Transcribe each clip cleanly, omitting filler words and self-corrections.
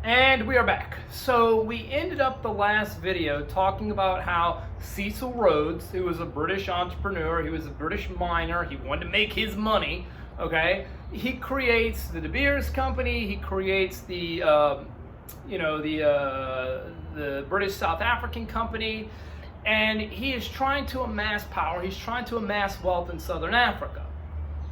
And we are back. So we ended up the last video talking about how Cecil Rhodes, who was a British entrepreneur, he was a British miner, he wanted to make his money, okay? He creates the De Beers Company, he creates the British South African Company, and he is trying to amass power, he's trying to amass wealth in Southern Africa.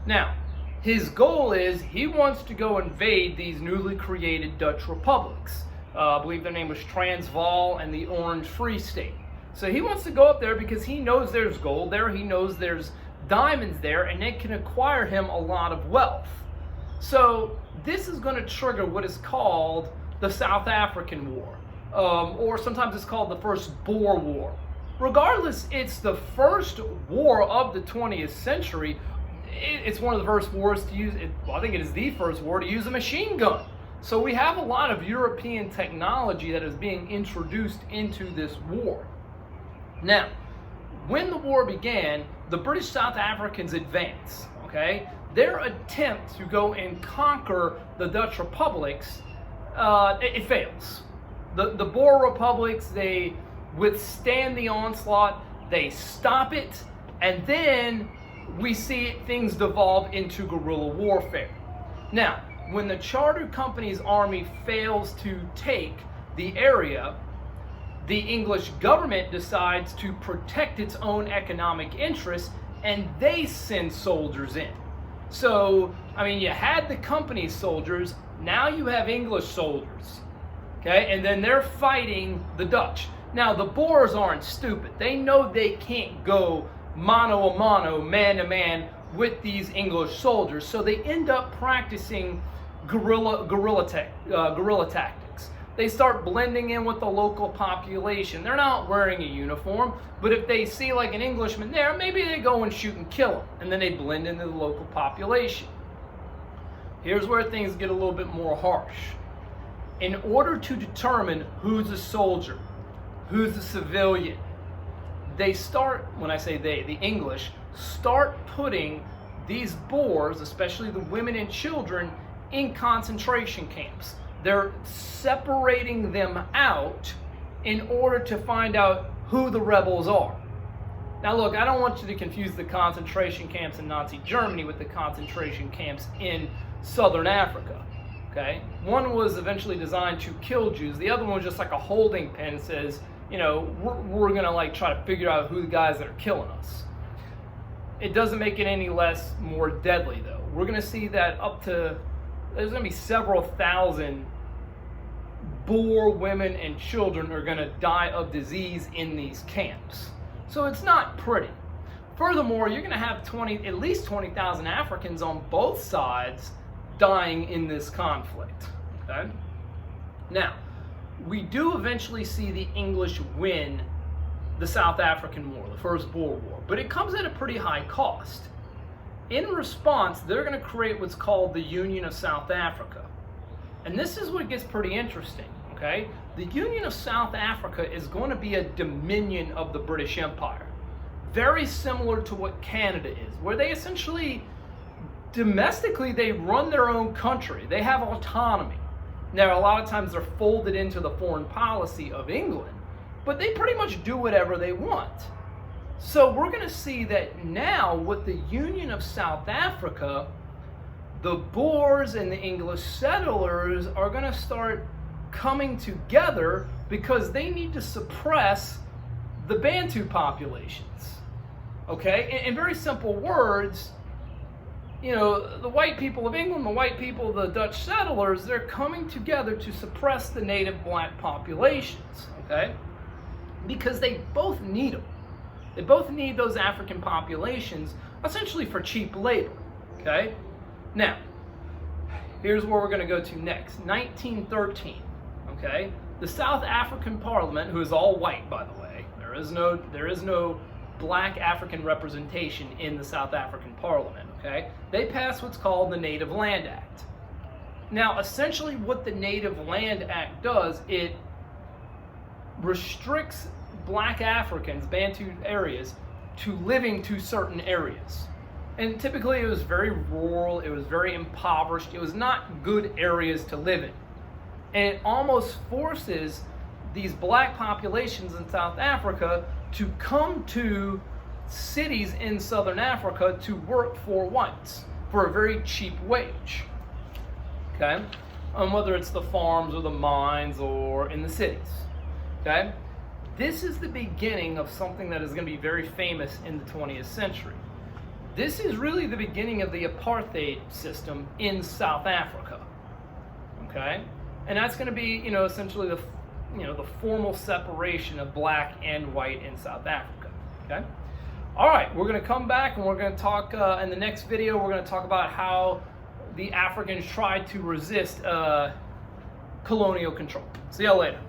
Now, his goal is he wants to go invade these newly created Dutch republics. I believe their name was Transvaal and the Orange Free State. So he wants to go up there because he knows there's gold there, he knows there's diamonds there, and it can acquire him a lot of wealth. So this is going to trigger what is called the South African War, or sometimes it's called the First Boer War. Regardless, it's the first war of the 20th century. It's one of the first wars to use, I think it is the first war to use a machine gun. So we have a lot of European technology that is being introduced into this war. Now, when the war began, the British South Africans advanced, okay? Their attempt to go and conquer the Dutch republics, it fails. The Boer republics, they withstand the onslaught, they stop it, and then we see things devolve into guerrilla warfare. Now, when the Chartered Company's army fails to take the area, the English government decides to protect its own economic interests, and they send soldiers in. So, I mean, you had the company soldiers, now you have English soldiers, okay? And then they're fighting the Dutch. Now, the Boers aren't stupid. They know they can't go mano a mano, man to man with these English soldiers. So they end up practicing guerrilla tactics. They start blending in with the local population. They're not wearing a uniform, but if they see like an Englishman there, maybe they go and shoot and kill him, and then they blend into the local population. Here's where things get a little bit more harsh. In order to determine who's a soldier, who's a civilian, they start, when I say they, the English, start putting these Boers, especially the women and children, in concentration camps. They're separating them out in order to find out who the rebels are. Now look, I don't want you to confuse the concentration camps in Nazi Germany with the concentration camps in Southern Africa. Okay? One was eventually designed to kill Jews. The other one was just like a holding pen that says, you know, we're going to like try to figure out who the guys that are killing us. It doesn't make it any less more deadly though. We're going to see that there's going to be several thousand Boer women and children are going to die of disease in these camps. So it's not pretty. Furthermore, you're going to have at least 20,000 Africans on both sides dying in this conflict. Okay? Now, we do eventually see the English win the South African War, the First Boer War, but it comes at a pretty high cost. In response, they're going to create what's called the Union of South Africa. And this is what gets pretty interesting, okay? The Union of South Africa is going to be a dominion of the British Empire. Very similar to what Canada is, where they essentially, domestically, they run their own country. They have autonomy. Now, a lot of times they're folded into the foreign policy of England, but they pretty much do whatever they want. So we're going to see that now with the Union of South Africa, the Boers and the English settlers are going to start coming together because they need to suppress the Bantu populations. Okay? In very simple words, you know, the white people of England, the white people of the Dutch settlers, they're coming together to suppress the native black populations, okay? Because they both need them. They both need those African populations, essentially for cheap labor, okay? Now, here's where we're going to go to next. 1913, okay? The South African Parliament, who is all white, by the way, there is no black African representation in the South African Parliament, okay? They pass what's called the Native Land Act. Now, essentially what the Native Land Act does, it restricts black Africans, Bantu areas, to living to certain areas. And typically it was very rural, it was very impoverished, it was not good areas to live in. And it almost forces these black populations in South Africa to come to cities in Southern Africa to work for whites for a very cheap wage. Okay? Whether it's the farms or the mines or in the cities. Okay? This is the beginning of something that is going to be very famous in the 20th century. This is really the beginning of the apartheid system in South Africa. Okay? And that's going to be, essentially the formal separation of black and white in South Africa. Okay? All right, we're going to come back and we're going to talk in the next video. We're going to talk about how the Africans tried to resist colonial control. See y'all later.